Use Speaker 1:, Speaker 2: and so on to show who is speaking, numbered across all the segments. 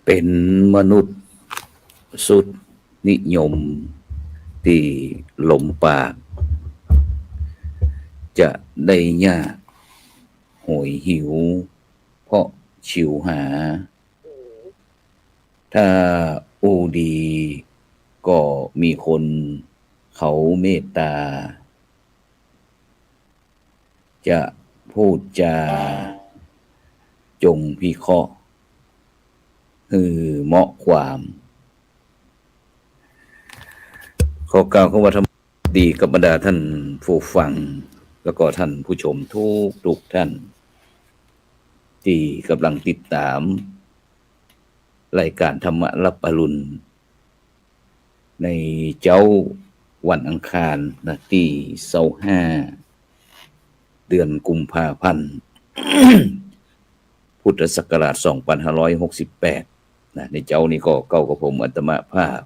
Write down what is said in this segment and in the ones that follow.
Speaker 1: เป็นมนุษย์สุดนิยมที่หลมปากจะได้ยากโหยหิวเพราะฉิวหาถ้าอูดีก็มีคนเขาเมตตาจะพูดจาจงพิเคราะห์เหมาะความขอกล่าวคำว่าธรรมดีกับบรรดาท่านผู้ฟังแล้วก็ท่านผู้ชมทุกท่านที่กำลังติดตามรายการธรรมะรับอรุณในเจ้าวันอังคารที่25เดือนกุมภาพันธ์ พุทธศักราช 2568ในเจ้านี้ก็เก้ากับผมอาตมาภาพ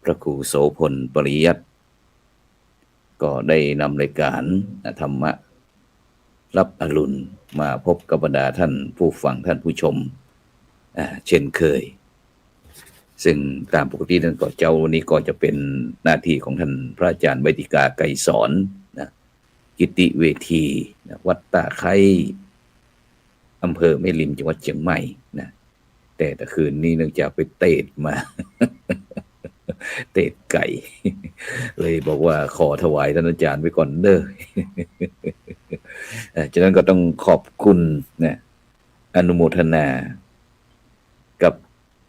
Speaker 1: พระครูโสพลปริยัติก็ได้นำรายการธรรมะรับอรุณมาพบกับบรรดาท่านผู้ฟังท่านผู้ชมเช่นเคยซึ่งตามปกตินั้นก็เจ้าวันนี้ก็จะเป็นหน้าที่ของท่านพระอาจารย์ไวติกาไกรสอนกิติเวทีวัดตาไคร้อำเภอแม่ริมจังหวัดเชียงใหม่แต่คืนนี้เนื่องจากไปเตะมา เตะไก่เลยบอกว่าขอถวายท่านอาจารย์ไว้ก่อนเด้อ ฉะนั้นก็ต้องขอบคุณอนุโมทนากับ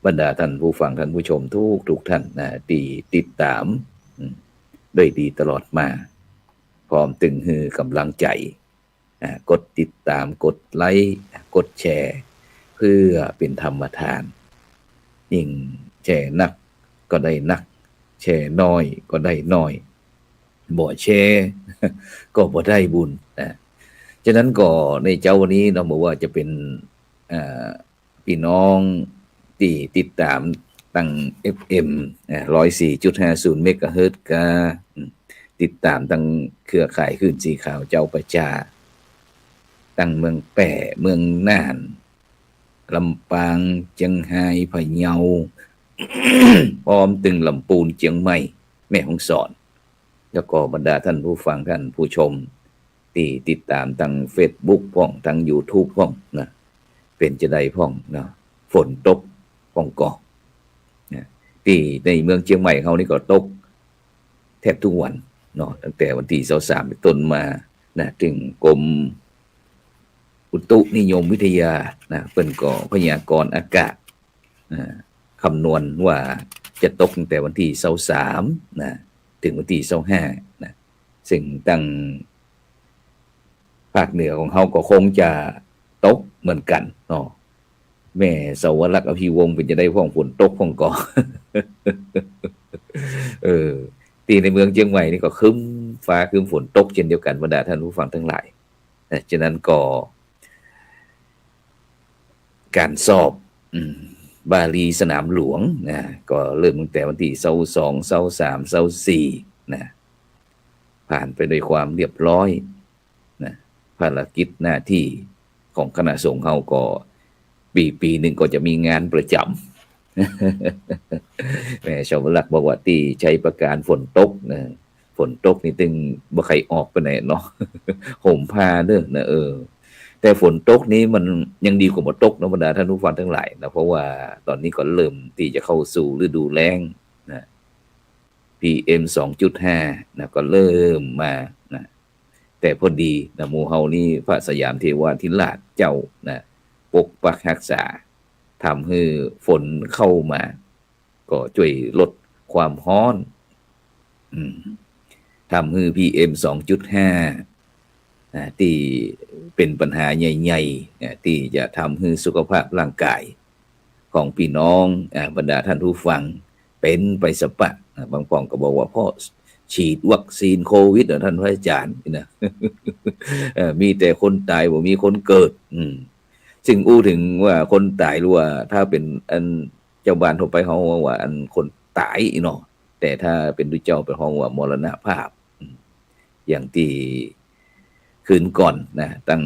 Speaker 1: บรรดาท่านผู้ฟังท่านผู้ชมทุกท่านที่ติดตามด้วยดีตลอดมาพร้อมตึงฮือกำลังใจกดติดตามกดไลค์กดแชร์เพื่อเป็นธรรมทานยิ่งแชร์นักก็ได้นักแชร์น้อยก็ได้น้อยบ่แชร์ก็บ่ได้บุญฉะนั้นก็ในเจ้าวันนี้เราบอกว่าจะเป็นพี่น้องที่ติดตามตั้ง FM 104.50 เมกะเฮิรตซ์ก็ติดตามตั้งเครือข่ายคลื่นสีขาวเจ้าประจาตั้งเมืองแป่เมืองน่านลำปางเชียงรายพะเยา พร้อมตึงลำปูนเชียงใหม่แม่ฮ่องสอนแล้วก็บรรดาท่านผู้ฟังท่านผู้ชมที่ติดตามทาง Facebook พ้องทาง YouTube พ้องเป็นจะได้พ้องฝนตกพ้องก่อที่ในเมืองเชียงใหม่เขานี่ก็ตกแทบทุกวันตั้งแต่วันที่23เป็นต้นมาถึงกรมอุตุนิยมวิทยาเพิ่นก็พยากรณ์อากาศคำนวณว่าจะตกตั้งแต่วันที่23ถึงวันที่25ซึ่งตั้งภาคเหนือของเขาก็คงจะตกเหมือนกันแม่สวรักษ์อภิวงศ์เป็นจะได้พ้องฝนตกพ้องก่อ ที่ในเมืองเชียงใหม่นี่ก็ครึ้มฟ้าครึ้มฝนตกเช่นเดียวกันบรรดาท่านผู้ฟังทั้งหลายฉะนั้นก็การสอบบาลีสนามหลวงก็เริ่มตั้งแต่วันที่22 23 24ผ่านไปด้วยความเรียบร้อยภารกิจหน้าที่ของคณะสงฆ์เฮาก็ปีหนึ่งก็จะมีงานประจำ แม่ชาวลักบอกว่าที่ใช้ประการฝนตกฝนตกนี่ตึงบ่ใครออกไปไหนเนาะ ห่มผ้าเด้อแต่ฝนตกนี้มันยังดีกว่าบ่ตกบรรดาท่านผู้ฟังทั้งหลายเพราะว่าตอนนี้ก็เริ่มที่จะเข้าสู่ฤดูแล้งPM 2.5ก็เริ่มมาแต่พอดีหมู่เฮานี่พระสยามเทวาธิราชเจ้าปกปักรักษาทำให้ฝนเข้ามาก็ช่วยลดความร้อนทำให้ PM 2.5ที่เป็นปัญหาใหญ่ๆที่จะทำให้สุขภาพร่างกายของพี่น้องบรรดาท่านผู้ฟังเป็นไปสปะบางป่องก็บอกว่าพ่อฉีดวัคซีนโควิดท่านพระอาจารย์มีแต่คนตายบ่มีคนเกิดซึ่งอู้ถึงว่าคนตายหรือว่าถ้าเป็นอันเจ้าบ้านทั่วไปเขาว่าอันคนตายแต่ถ้าเป็นดุจเจ้าเป็นห้องว่ามรณภาพอย่างที่คืนก่อนตั้ง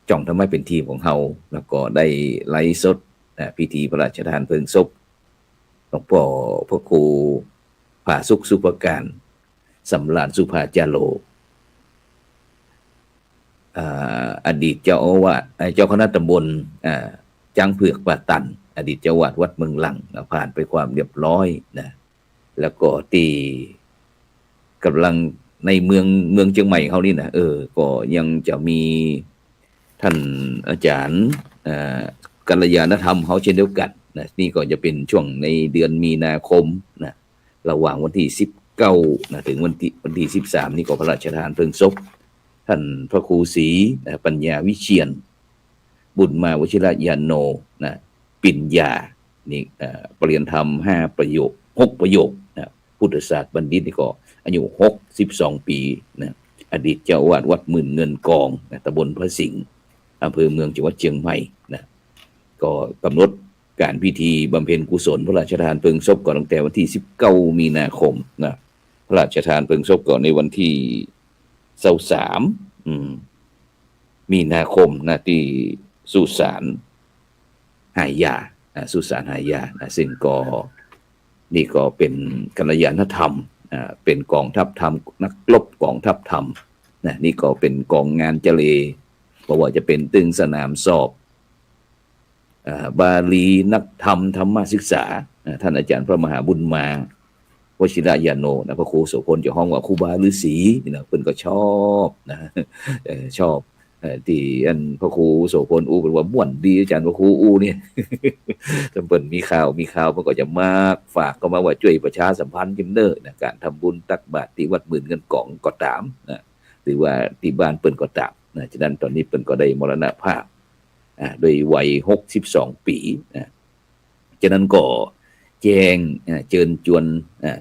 Speaker 1: จ่องทำไมเป็นทีมของเฮาแล้วก็ได้ไลฟ์สด พิธีพระราชทานเพลิงศพหลวงพ่อพระครูผาสุขสุภการสำราญสุภาจาโลอดีตเจ้าอาวาสเจ้าคณะตำบลจังเผือกป่าตันอดีตเจ้าวาดวัดเมืองลังผ่านไปความเรียบร้อยนะแล้วก็ที่กำลังในเมืองเชียงใหม่เขานี่นะก็ยังจะมีท่านอาจารย์กัลยาณธรรมเขาเช่นเดียวกันนะนี่ก็จะเป็นช่วงในเดือนมีนาคมนะระหว่างวันที่19นะถึงวันที่13นี่ก็พระราชทานเพลิงศพท่านพระครูศรีปัญญาวิเชียรบุญมาวชิรยานโนนะปิญญานี่ปริญญาธรรม5ประโยค6ประโยคนะพุทธศาสตร์บัณฑิตนี่ก็อายุ62ปีนะอดีตเจ้าอาวาสวัดหมื่นเงินกองนะตำบลพระสิงห์อำเภอเมืองจังหวัดเชียงใหม่นะก็กำหนดการพิธีบำเพ็ญกุศลพระราชทานเพลิงศพก่อนตั้งแต่วันที่19มีนาคมนะพระราชทานเพลิงศพก่อนในวันที่23มีนาคมนะที่สุสานหายาสุสานหายานะซึ่งก็นี่ก็เป็นกัลยาณธรรมเป็นกองทัพธรรมนักรบกองทัพธรรมนะนี่ก็เป็นกองงานเจเลเพราะว่าจะเป็นตึงสนามสอบบาลีนักธรรมธรรมศึกษาท่านอาจารย์พระมหาบุญมาวชิรยานโนนะพระครูโสพลเจ้าห้องว่าครูบาฤาษีนี่นะเพิ่นก็ชอบนะชอบที่อันพระครูโสพลเป็นว่าม่วนดีอาจารย์พระครูเนี่ยจำเป็นมีข่าวมันก็จะมากฝากก็มาว่าช่วยประชาสัมพันธ์จิมเนอร์นะการทำบุญตักบาตรที่วัดหมื่นเงินกองก็ตามนะหรือว่าที่บ้านเปิ้นก็ตามนะฉะนั้นตอนนี้เปิ้นก็ได้มรณภาพโดยวัย62ปีนะฉะนั้นก็แจ้งเชิญชวน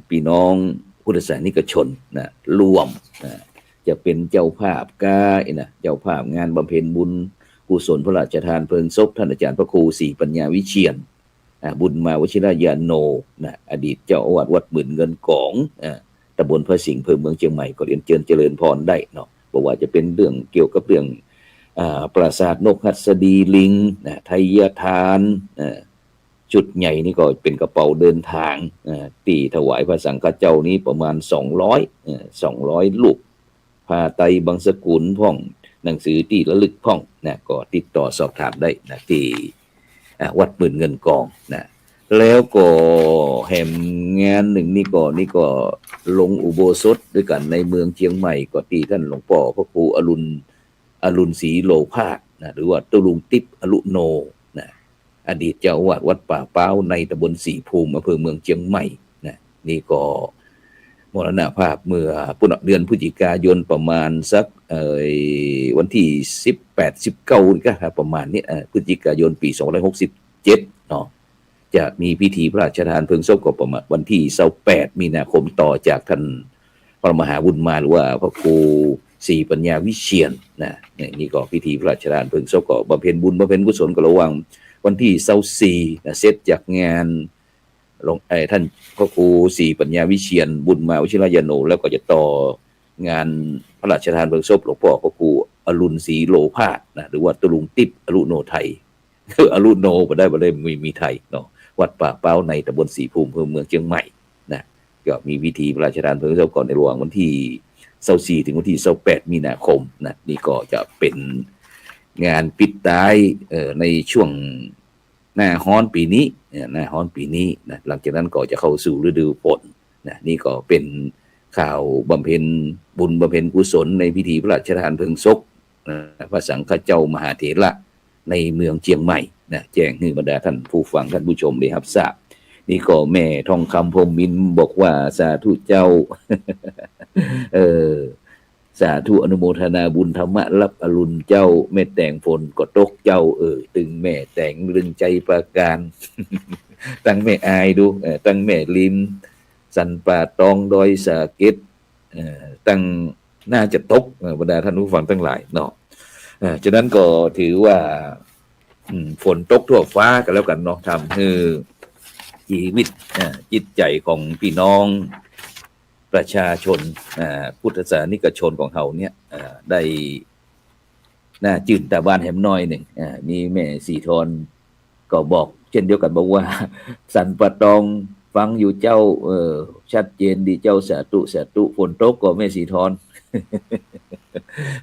Speaker 1: พี่น้องพุทธศาสนิกชนนะร่วมจะเป็นเจ้าภาพเจ้าภาพงานบำเพ็ญบุญกุศลพระราชทานเพลิงศพท่านอาจารย์พระครูศรีปัญญาวิเชียรบุญมาวชิรยานโนนะอดีตเจ้าอาวาสวัดหมื่นเงินกองตำบลพระสิงห์อำเภอเมืองเชียงใหม่ก็เรียนเจริญพรได้เนาะบอกว่าจะเป็นเรื่องเกี่ยวกับเรื่องปราสาทนกหัสดีลิงไทยทานจุดใหญ่นี่ก็เป็นกระเป๋าเดินทางตีถวายพระสังฆเจ้านี้ประมาณ200ลูกผ้าไตรบางสกุลพ่องหนังสือที่ระลึกพ่องนะก็ติดต่อสอบถามได้นะที่วัดหมื่นเงินกองนะแล้วก็แห่มงานหนึ่งนี่ก็ลงอุโบสถด้วยกันในเมืองเชียงใหม่ก็ที่ท่านหลวงพ่อพระครูอรุณศรีโลภาสนะหรือว่าตุลุงติ๊บอรุโนนะอดีตเจ้าอาวาสวัดป่าเป้าในตำบลสีภูมิอำเภอเมืองเชียงใหม่นะนี่ก็มรณภาพเมื่อเดือนพฤศจิกายนประมาณสักวันที่18-19นี่ก็ประมาณนี้พฤศจิกายนปี2567เนาะจะมีพิธีพระราชทานเพลิงศพก็ประมาณวันที่28มีนาคมต่อจากท่านพระมหาบุญมาหรือว่าพระครูศรีปัญญาวิเชียรนะนี่ก็พิธีพระราชทานเพลิงศพก็บำเพ็ญบุญบำเพ็ญกุศลก็ระหว่างวันที่24นะเสร็จจากงานท่านพระครูศรีปัญญาวิเชียรบุญมาวชิรยานโนแล้วก็จะต่องานพระราชทานเพลิงศพหลวงพ่อพระครูอรุณศรีโลภาสนะหรือว่าตุลุงติ๊บอรุโนไทยอรุโนบ่ได้มีไทยเนาะวัดป่าเป้าในตำบลสีภูมิอำเภอเมืองเชียงใหม่นะก็มีพิธีพระราชทานเพลิงศพก่อนในระหว่างวันที่24ถึงวันที่28มีนาคมนะนี่ก็จะเป็นงานปิดท้ายในช่วงหน้าฮ้อนปีนี้นะหลังจากนั้นก็จะเข้าสู่ฤดูฝนนะนี่ก็เป็นข่าวบำเพ็ญบุญบำเพ็ญกุศลในพิธีพระราชทานเพลิงศพพระสังฆเจ้ามหาเถระในเมืองเชียงใหม่นะแจ้งให้บรรดาท่านผู้ฟังท่านผู้ชมได้รับทราบนี่ก็แม่ทองคำพรหมมินบอกว่าสาธุเจ้า สาธุอนุโมทนาบุญธรรมะรับอรุณเจ้าแม่แต่งฝนก็ตกเจ้าตึงแม่แต่งรึงใจประการ ตั้งแม่อายดูตั้งแม่ลิมสันป่าตองดอยสาเก็ตตั้งน่าจะตกบรรดาท่านผู้ฟังทั้งหลายเนาะฉะนั้นก็ถือว่าฝนตกทั่วฟ้ากันแล้วกันเนาะทำให้ชีวิตจิตใจของพี่น้องประชาชนพุทธศาสนิกชนของเขาเนี่ยได้น่าจื่นตาบ้านแหมน้อยหนึ่งมีแม่สีทอนก็บอก เช่นเดียวกันบอกว่าสันปะตองฟังอยู่เจ้าชัดเจนดีเจ้าสาธุสาธุฝนตกก็แม่สีทอน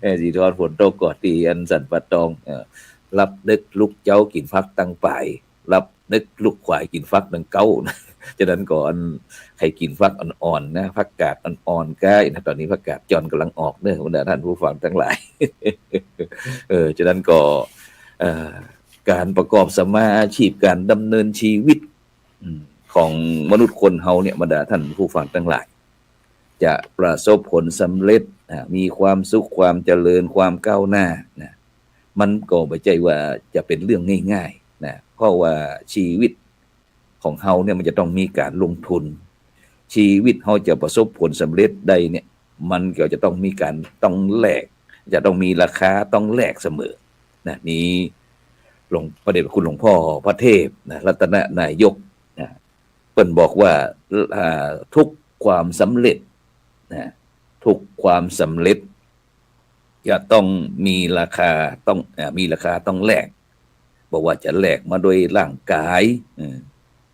Speaker 1: แม่สีทอนฝนตกก็ตีอันสันปะตองรับนึกลูกเจ้ากินฟักตั้งป่ายรับนึกลูกควายกินฟักตั้งเก้านะฉะนั้นก่อนใครกินฟักอ่อนๆนะฟักกาดอ่อนๆก็นะตอนนี้ฟักกาดจอนกำลังออกเนอะบรรดาท่านผู้ฟังทั้งหลายฉะนั้นก็การประกอบสมาอาชีพการดำเนินชีวิตของมนุษย์คนเฮาเนี่ยบรรดาท่านผู้ฟังทั้งหลายจะประสบผลสำเร็จมีความสุขความเจริญความก้าวหน้านะมันก็ไม่ใช่ว่าจะเป็นเรื่องง่ายๆนะเพราะว่าชีวิตของเฮาเนี่ยมันจะต้องมีการลงทุนชีวิตเฮาจะประสบผลสำเร็จได้เนี่ยมันก็จะต้องมีการต้องแลกจะต้องมีราคาต้องแลกเสมอนะนี้หลวงพระเดชพระคุณหลวงพ่อพระเทพนะรัตนนายกนะเปิ้นบอกว่าทุกความสำเร็จนะทุกความสำเร็จจะต้องมีราคาต้องมีราคาต้องแลกบอกว่าจะแลกมาโดยร่างกาย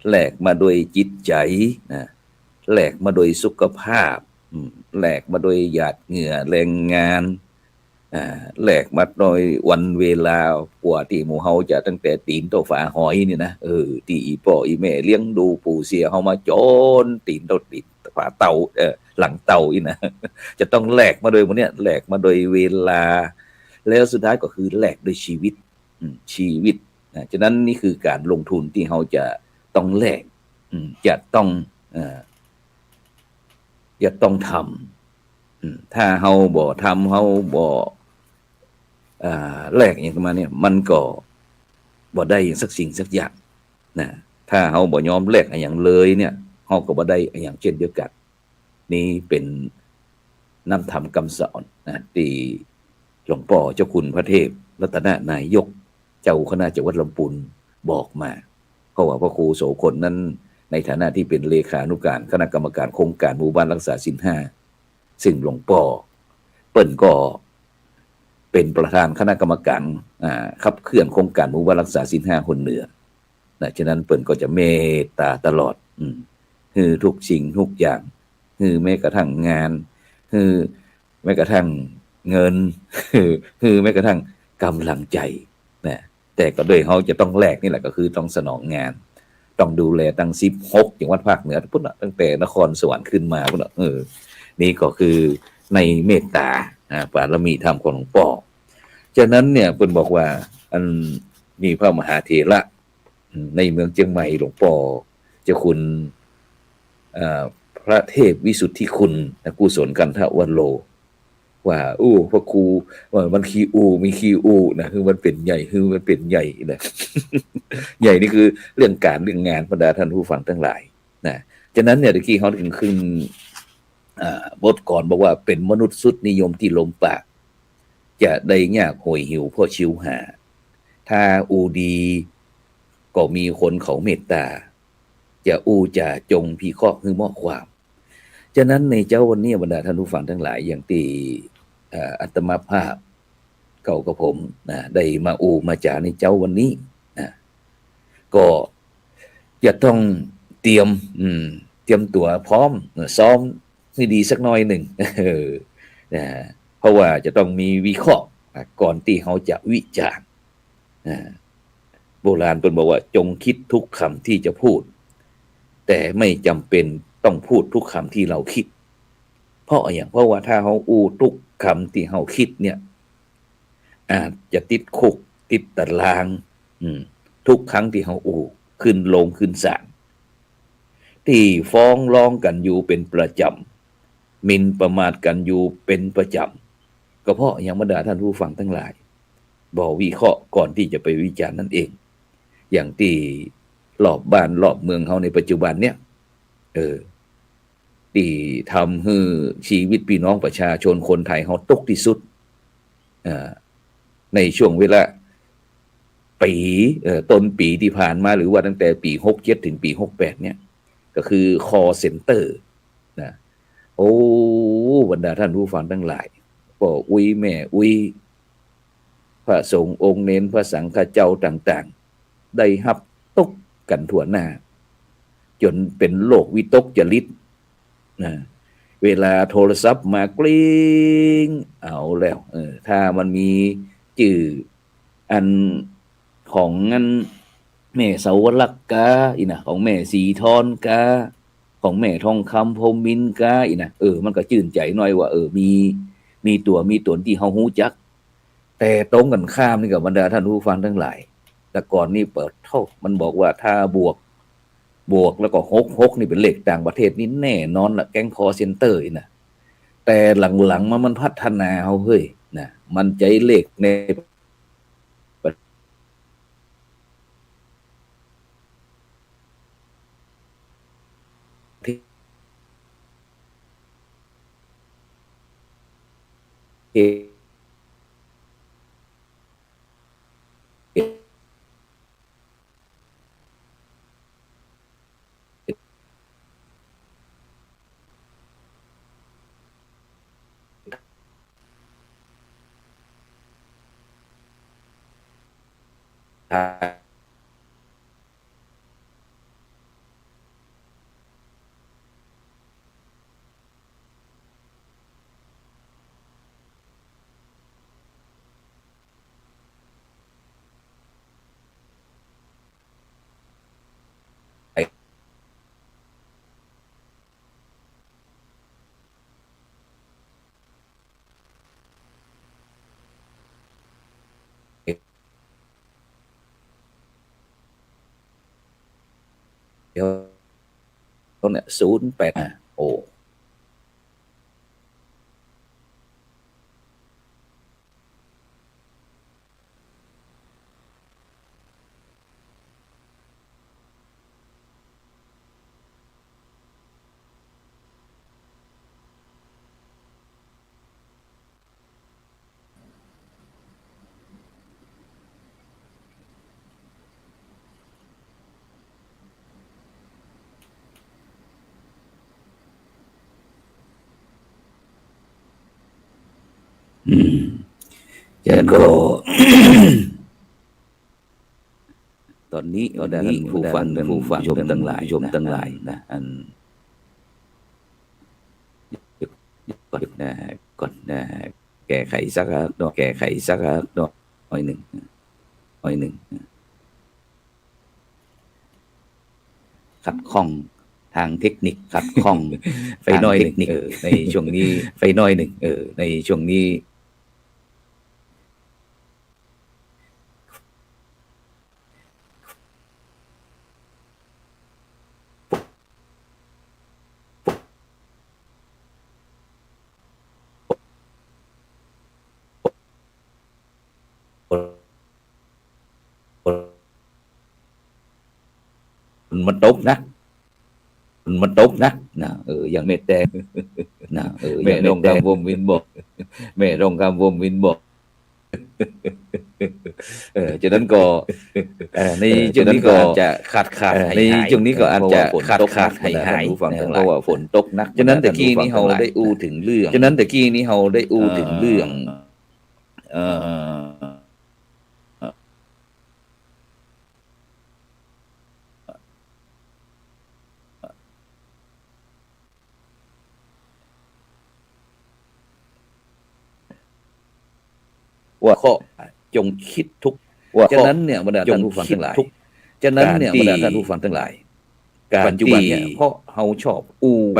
Speaker 1: แลกมาโดยจิตใจแลกมาโดยสุขภาพแลกมาโดยหยาดเหงื่อแรงงานแลกมาโดยวันเวลากว่าที่หมู่เฮาจะตั้งแต่ตีนเท่าฝาหอยนี่นะที่อีพ่ออีแม่เลี้ยงดูปู่เสียเฮามาจนตีนเท่าติดฝาเตาหลังเตาอีนะจะต้องแลกมาโดยมันเนี่ยแลกมาโดยเวลาแล้วสุดท้ายก็คือแลกด้วยชีวิตชีวิตฉะนั้นนี่คือการลงทุนที่เฮาจะต้องแลกจะต้องทำถ้าเฮาบ่ทำเฮาบ่แลกอย่างประมาณนี้มันก็บ่ได้สักสิ่งสักอย่างนะถ้าเฮาบ่ยอมแลกอย่างเลยเนี่ยเฮาก็บ่ได้อย่างเช่นเดียวกันนี่เป็นนำธรรมคำสอนนะที่หลวงพ่อเจ้าคุณพระเทพรัตนนายกเจ้าคณะจังหวัดลำพูนบอกมาเพราะว่าพระครูโสพลนั้นในฐานะที่เป็นเลขานุการคณะกรรมการโครงการหมู่บ้านรักษาศีล5ซึ่งหลวงพ่อเปิ้นก็เป็นประธานคณะกรรมการขับเคลื่อนโครงการหมู่บ้านรักษาศีล5คนเหนือนะฉะนั้นเปิ้นก็จะเมตตาตลอดคือทุกสิ่งทุกอย่างคือแม้กระทั่งงานคือแม้กระทั่งเงินคือแม้กระทั่งกำลังใจนะแต่ก็โดยเขาจะต้องแลกนี่แหละก็คือต้องสนองงานต้องดูแลตั้ง16จังหวัดภาคเหนือพุ่นตั้งแต่นครสวรรค์ขึ้นมาพุ่นนี่ก็คือในเมตตาบารมีธรรมของหลวงพ่อฉะนั้นเนี่ยเพิ่นบอกว่าอันมีพระมหาเถระในเมืองเชียงใหม่หลวงพ่อเจ้าคุณพระเทพวิสุทธิคุณกุศลกันทวัลโลว่าพระครูว่ามันคีมีคีนะคือมันเป็นใหญ่คือมันเป็นใหญ่นะ ใหญ่นี่คือเรื่องการเรื่องงานบรรดาท่านผู้ฟังทั้งหลายนะฉะนั้นเนี่ยตะกี้เขาถึงขึ้นบทก่อนบอกว่าเป็นมนุษย์สุดนิยมที่ลมปากจะได้ยากโหยหิวเพราะชิวหาถ้าดีก็มีคนเขาเมตตาจะจะจงพิเคราะห์คือเหมาะความฉะนั้นในเจ้าวันนี้บรรดาท่านผู้ฟังทั้งหลายอย่างที่อัตมาภาพเก่ากับผมนะได้มามาจาในเจ้าวันนี้นะก็จะต้องเตรียมตัวพร้อมซ้อมให้ดีสักหน่อยหนึ่งนะเพราะว่าจะต้องมีวิเคราะห์ก่อนที่เขาจะวิจารณ์โบราณเพิ่นบอกว่าจงคิดทุกคำที่จะพูดแต่ไม่จำเป็นต้องพูดทุกคำที่เราคิดเพราะว่าถ้าเขาทุกคำที่เขาคิดเนี่ยอาจจะติดคุกติดตารางทุกครั้งที่เขาขึ้นลงขึ้นศาลที่ฟ้องร้องกันอยู่เป็นประจำหมิ่นประมาทกันอยู่เป็นประจำก็เพราะบรรดาท่านผู้ฟังทั้งหลายบ่วิเคราะห์ก่อนที่จะไปวิจารณ์นั่นเองอย่างที่รอบบ้านรอบเมืองเขาในปัจจุบันเนี่ยที่ทำให้ชีวิตพี่น้องประชาชนคนไทยเขาตกที่สุดในช่วงเวลาปีต้นปีที่ผ่านมาหรือว่าตั้งแต่ปี67ถึงปี68เนี่ยก็คือ call center นะบรรดาท่านผู้ฟังทั้งหลายก็แม่พระสงฆ์องค์เน้นพระสังฆเจ้าต่างๆได้รับตก กันทั่วหน้าจนเป็นโรควิตกจริตนะเวลาโทรศัพท์มากริ้งเอาแล้วถ้ามันมีจื่ออันของอันแม่เสาวลักษณ์กาอีนะของแม่สีทอนกาของแม่ทองคำพรหมมินทร์กาอีนะมันก็ชื่นใจหน่อยว่ามีตัวมีตนที่เฮาฮู้จักแต่ตรงกันข้ามนี่กับบรรดาท่านผู้ฟังทั้งหลายแต่ก่อนนี่เปิดเท่ามันบอกว่าถ้าบวกแล้วก็หกนี่เป็นเลขต่างประเทศนี่แน่นอนละแก๊งคอเซ็นเตอร์นะแต่หลังๆมันพัฒนาเฮาเฮ้ยนะมันใจเลขในประเทศไทยเดี๋ยวเนี่ย08โอ้ฉะนั้นก็ ตอนนี้ก็ได้ท่านผู้ฟังชมทั้งหลายนะอันก่อนแก้ไขสักหน่อยหนึ่งขัดข้องทางเทคนิคขัดข้องไฟน้อยหนึ่งในช่วงนี้ไฟน้อยหนึ่งในช่วงนี้มันตกนะอย่างเม็ดแดงนะแม่รองคำวมวินบอกแม่รองคำวมวินบอกฉะนั้นก็ในช่วงนี้ก็อาจจะขาดในช่วงนี้ก็อาจจะขาดหายเพราะว่าฝนตกนักฉะนั้นตะกี้นี้เราได้อู้ถึงเรื่องเอ่อว่าข้อจงคิดทุกว่าฉะนั้นเนี่ยบรรดาท่านผู้ฟังทั้งหลายปัจจุบันเนี่ยเพราะเฮาชอบ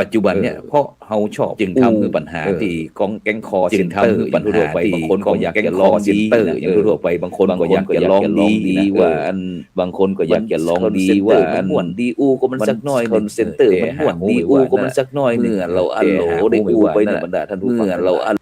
Speaker 1: ปัจจุบันเนี่ยเพราะเฮาชอบจึงทำให้ปัญหาที่กองแก๊งคอเซ็นเตอร์ปัญหาไปบางคนก็อยากจะลองเซ็นเตอร์อย่างทั่วไปบางคนก็อยากจะลองดีว่าอันบางคนก็อยากจะลองดีว่าอันม่วนดีก็มันสักน้อยคนเซ็นเตอร์มันม่วนดีก็มันสักน้อยเมื่อเราอันโหลได้ไปนะบรรดาท่านผู้ฟังเราอัน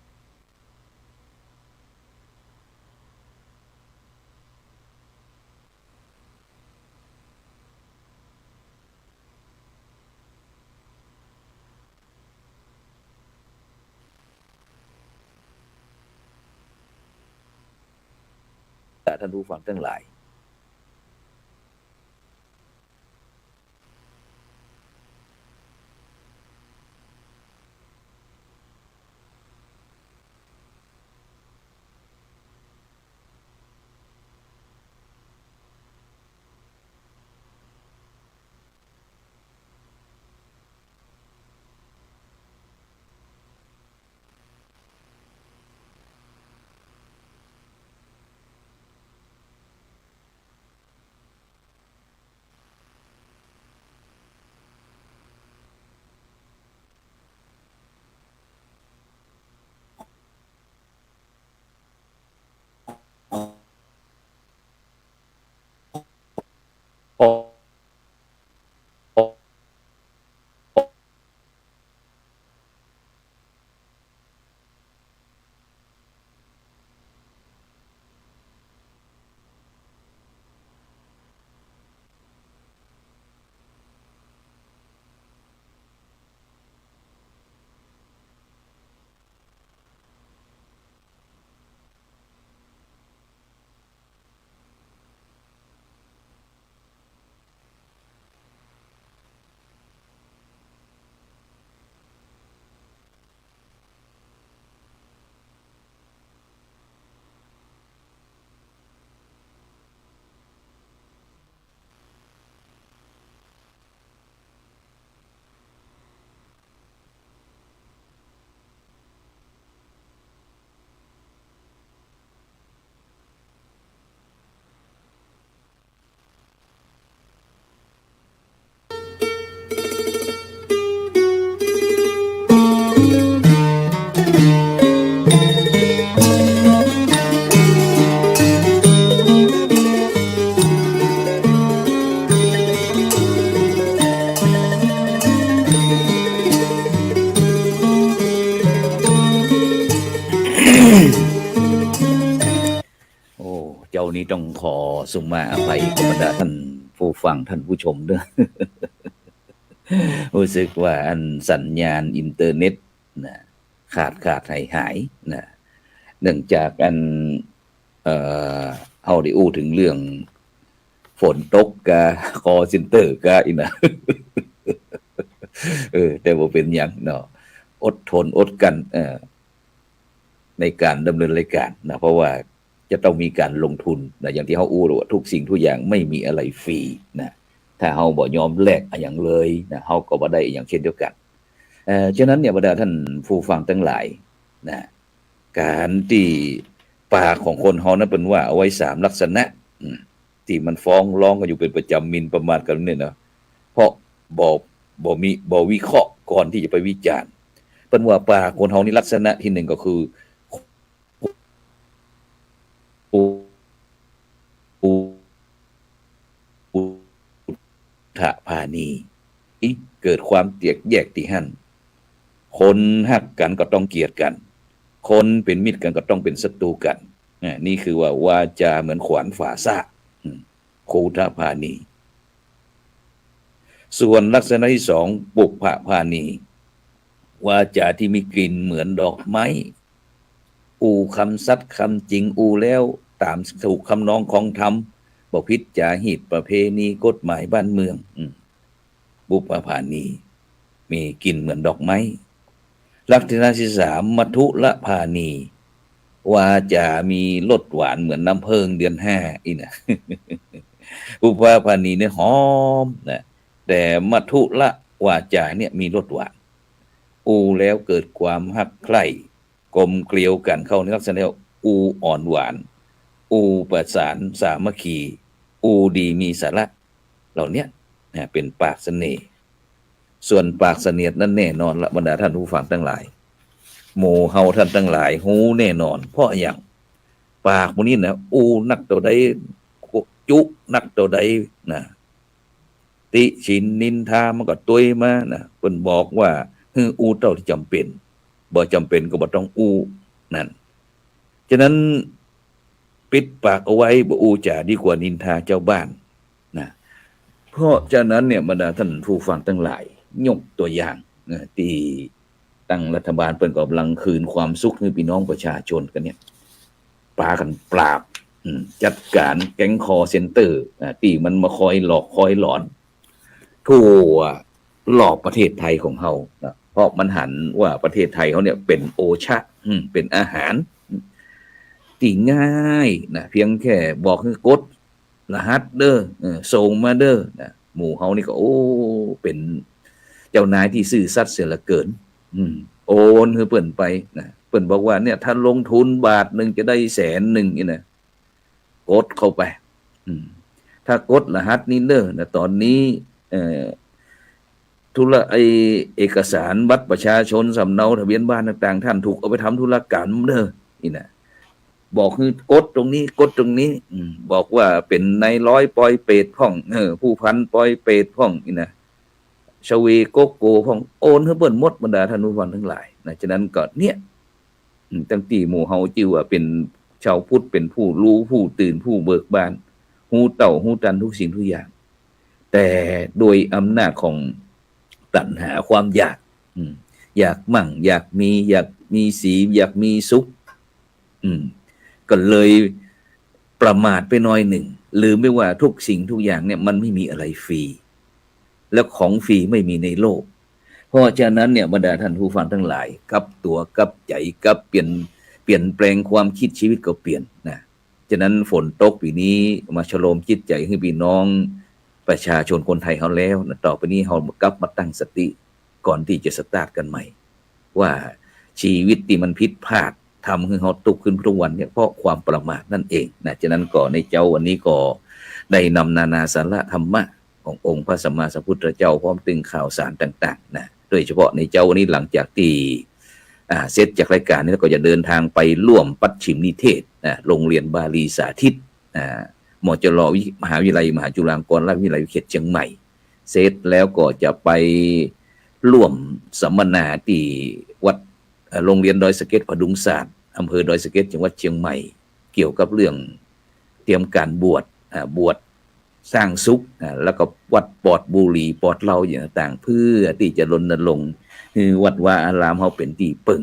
Speaker 1: ท่านผู้ฟังทั้งหลาย นี้ต้องขอสุมาอภัยกับบรรดาท่านผู้ฟังท่านผู้ชมด้วย รู้สึกว่าอันสัญญาณอินเทอร์เน็ตนะขาดหายนะเนื่องจากอันเอาได้อู้ถึงเรื่องฝนตกกะคอเซ็นเตอร์กะอีนะ แต่ว่าเป็นอย่างเนาะอดทนอดกันในการดำเนินรายการนะเพราะว่าจะต้องมีการลงทุนนะอย่างที่เขาอู้ว่าทุกสิ่งทุกอย่างไม่มีอะไรฟรีนะถ้าเขาบ่ยอมแลกอย่างเลยนะเขาก็บ่ได้อย่างเช่นเดียวกันฉะนั้นเนี่ยบรรดาท่านผู้ฟังทั้งหลายนะการที่ปากของคนเฮานั้นเป็นว่าเอาไว้3ลักษณะที่มันฟ้องร้องกันอยู่เป็นประจำมินประมาทกันเนี่ยนะเพราะบ่วิเคราะห์ก่อนที่จะไปวิจารณ์เป็นว่าปากคนเฮานี่ลักษณะที่หนึ่งก็คือทะพานีเกิดความเตียกแยกที่หั่นคนฮักกันก็ต้องเกลียดกันคนเป็นมิตรกันก็ต้องเป็นศัตรูกันนี่คือว่าวาจาเหมือนขวานฝ่าซากโคทะพานีส่วนลักษณะที่สองปุพพานีวาจาที่มีกลิ่นเหมือนดอกไม้อูคำสัตย์คำจริงอูแล้วตามถูกคำนองของธรรมบ่ผิดจาหีตประเพณีกฎหมายบ้านเมืองปุพพานีมีกลิ่นเหมือนดอกไม้ลักษณะที่สามมัทุละพานีวาจามีรสหวานเหมือนน้ำเพิงเดือน5อีนะปุพพานีเนี่ยหอมนะแต่มัทุละวาจาเนี่ยมีรสหวานอูแล้วเกิดความฮักใคร่กลมเกลียวกันเข้าในลักษณะอูอ่อนหวานอูประสานสามัคคีอูดีมีสาระเหล่านี้เป็นปากเสน่ห์ส่วนปากเสนียดนั้นแน่นอนละบรรดาท่านผู้ฟังทั้งหลายหมู่เฮาท่านทั้งหลายหูแน่นอนเพราะอย่างปากพวกนี้นะอูนักตัวใดจุนักตัวใดนะติฉินนินทามันก็ตุ้ยมานะเพิ่นบอกว่าอูเท่าที่จำเป็นบ่จำเป็นก็บ่ต้องอูนั่นฉะนั้นปิดปากเอาไว้บ่อูจ่าดีกว่านินทาเจ้าบ้านนะเพราะฉะนั้นเนี่ยบรรดาท่านผู้ฟังทั้งหลายยกตัวอย่างที่ตั้งรัฐบาลเพิ่นกำลังคืนความสุขให้พี่น้องประชาชนกันเนี่ยปากันปราบจัดการแก๊งคอเซ็นเตอร์ที่มันมาคอยหลอกคอยหลอนทั่วรอบประเทศไทยของเฮานะเพราะมันหันว่าประเทศไทยเขาเนี่ยเป็นโอชะเป็นอาหารที่ง่ายนะเพียงแค่บอกให้กดรหัสเด้อส่งมาเด้อนะหมู่เฮานี่ก็โอ้เป็นเจ้านายที่ซื่อสัตย์เสียเหลือเกินโอนให้เปิ้นไปนะเปิ้นบอกว่าเนี่ยถ้าลงทุนบาทนึงจะได้100,000นี่นะกดเข้าไปถ้ากดรหัสนี้เด้อนะตอนนี้เอกสารบัตรประชาชนสำเนาทะเบียนบ้านต่างๆท่านถูกเอาไปทำธุรการเด้อนี่นะบอกคือกดตรงนี้กดตรงนี้บอกว่าเป็นนายร้อยปอยเปรตพ่องผู้พันปอยเปรตพ่องนี่นะชเวโกโกพ่องโอนให้เปิ้นหมดบรรดาท่านผู้ฟังทั้งหลายนะฉะนั้นก็เนี่ยตั้งที่หมู่เฮาจิว่าเป็นชาวพุทธเป็นผู้รู้ผู้ตื่นผู้เบิกบานฮู้เต่าฮู้ตันทุกสิ่งทุกอย่างแต่โดยอำนาจของตัณหาความอยากอยากมั่งอยากมีสีอยากมีสุขก็เลยประมาทไปหน่อยหนึ่งลืมไปว่าทุกสิ่งทุกอย่างเนี่ยมันไม่มีอะไรฟรีแล้วของฟรีไม่มีในโลกเพราะฉะนั้นเนี่ยบรรดาท่านผู้ฟังทั้งหลายกับตัวกับใจกับเปลี่ยนแปลงความคิดชีวิตก็เปลี่ยนนะฉะนั้นฝนตกปีนี้มาฉลมจิตใจให้พี่น้องประชาชนคนไทยเขาแล้วนะต่อไปนี้เขากลับมาตั้งสติก่อนที่จะสตาร์ทกันใหม่ว่าชีวิตที่มันผิดพลาดทำให้เขาตกขึ้นทุกวันเนี่ยเพราะความประมาทนั่นเองนะฉะนั้นก็ในเจ้าวันนี้ก็ได้นำนานาสาระธรรมะขององค์พระสัมมาสัมพุทธเจ้าพร้อมตึงข่าวสารต่างๆนะโดยเฉพาะในเจ้าวันนี้หลังจากที่เสร็จจากรายการนี้ก็จะเดินทางไปร่วมปัจฉิมนิเทศโรงเรียนบาลีสาธิตมจร.มหาวิทยาลัยมหาจุฬาลงกรณราชวิทยาลัยเขตเชียงใหม่เสร็จแล้วก็จะไปร่วมสัมมนาที่วัดโรงเรียนดอยสะเก็ดพดุงศาสตร์อำเภอดอยสะเก็ดจังหวัดเชียงใหม่เกี่ยวกับเรื่อง เตรียมการบวชบวชสร้างสุขแล้วก็วัดปลอดบุหรี่ปลอดเหล้าอย่างต่างๆเพื่อที่จะรณรงค์คือวัดว่าอารามเฮาเป็นที่ปึ่ง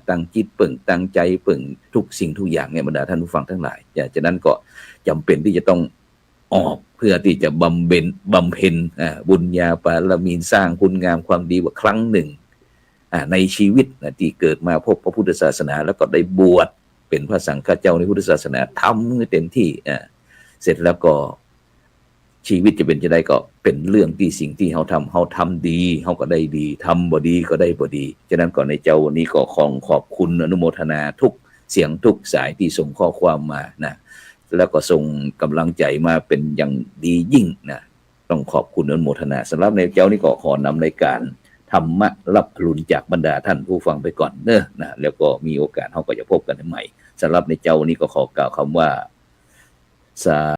Speaker 1: ตั้งจิตปึ่งตั้งใจปึ่งทุกสิ่งทุกอย่างเนี่ยบรรดาท่านผู้ฟังทั้งหลายจากนั้นก็จำเป็นที่จะต้องออกเพื่อที่จะบำเพ็ญบุญญาบารมีสร้างคุณงามความดีว่าครั้งหนึ่งในชีวิตที่เกิดมาพบพระพุทธศาสนาแล้วก็ได้บวชเป็นพระสังฆเจ้าในพุทธศาสนาทำให้เต็มที่เสร็จแล้วก็ชีวิตจะเป็นจะได้ก็เป็นเรื่องที่สิ่งที่เขาทำดีเขาก็ได้ดีทำบ่ดีก็ได้บ่ดีฉะนั้นก่อนในเจ้าวันนี้ก็ขอบคุณอนุโมทนาทุกเสียงทุกสายที่ส่งข้อความมานะแล้วก็ส่งกำลังใจมาเป็นอย่างดียิ่งนะต้องขอบคุณอนุโมทนาสำหรับในเจ้านี้ก็ขอนำรายการธรรมะรับพลุนจากบรรดาท่านผู้ฟังไปก่อนเนอะนะแล้วก็มีโอกาสเขาก็จะพบกันใหม่สำหรับในเจ้าวันนี้ก็ขอกล่าวคำว่า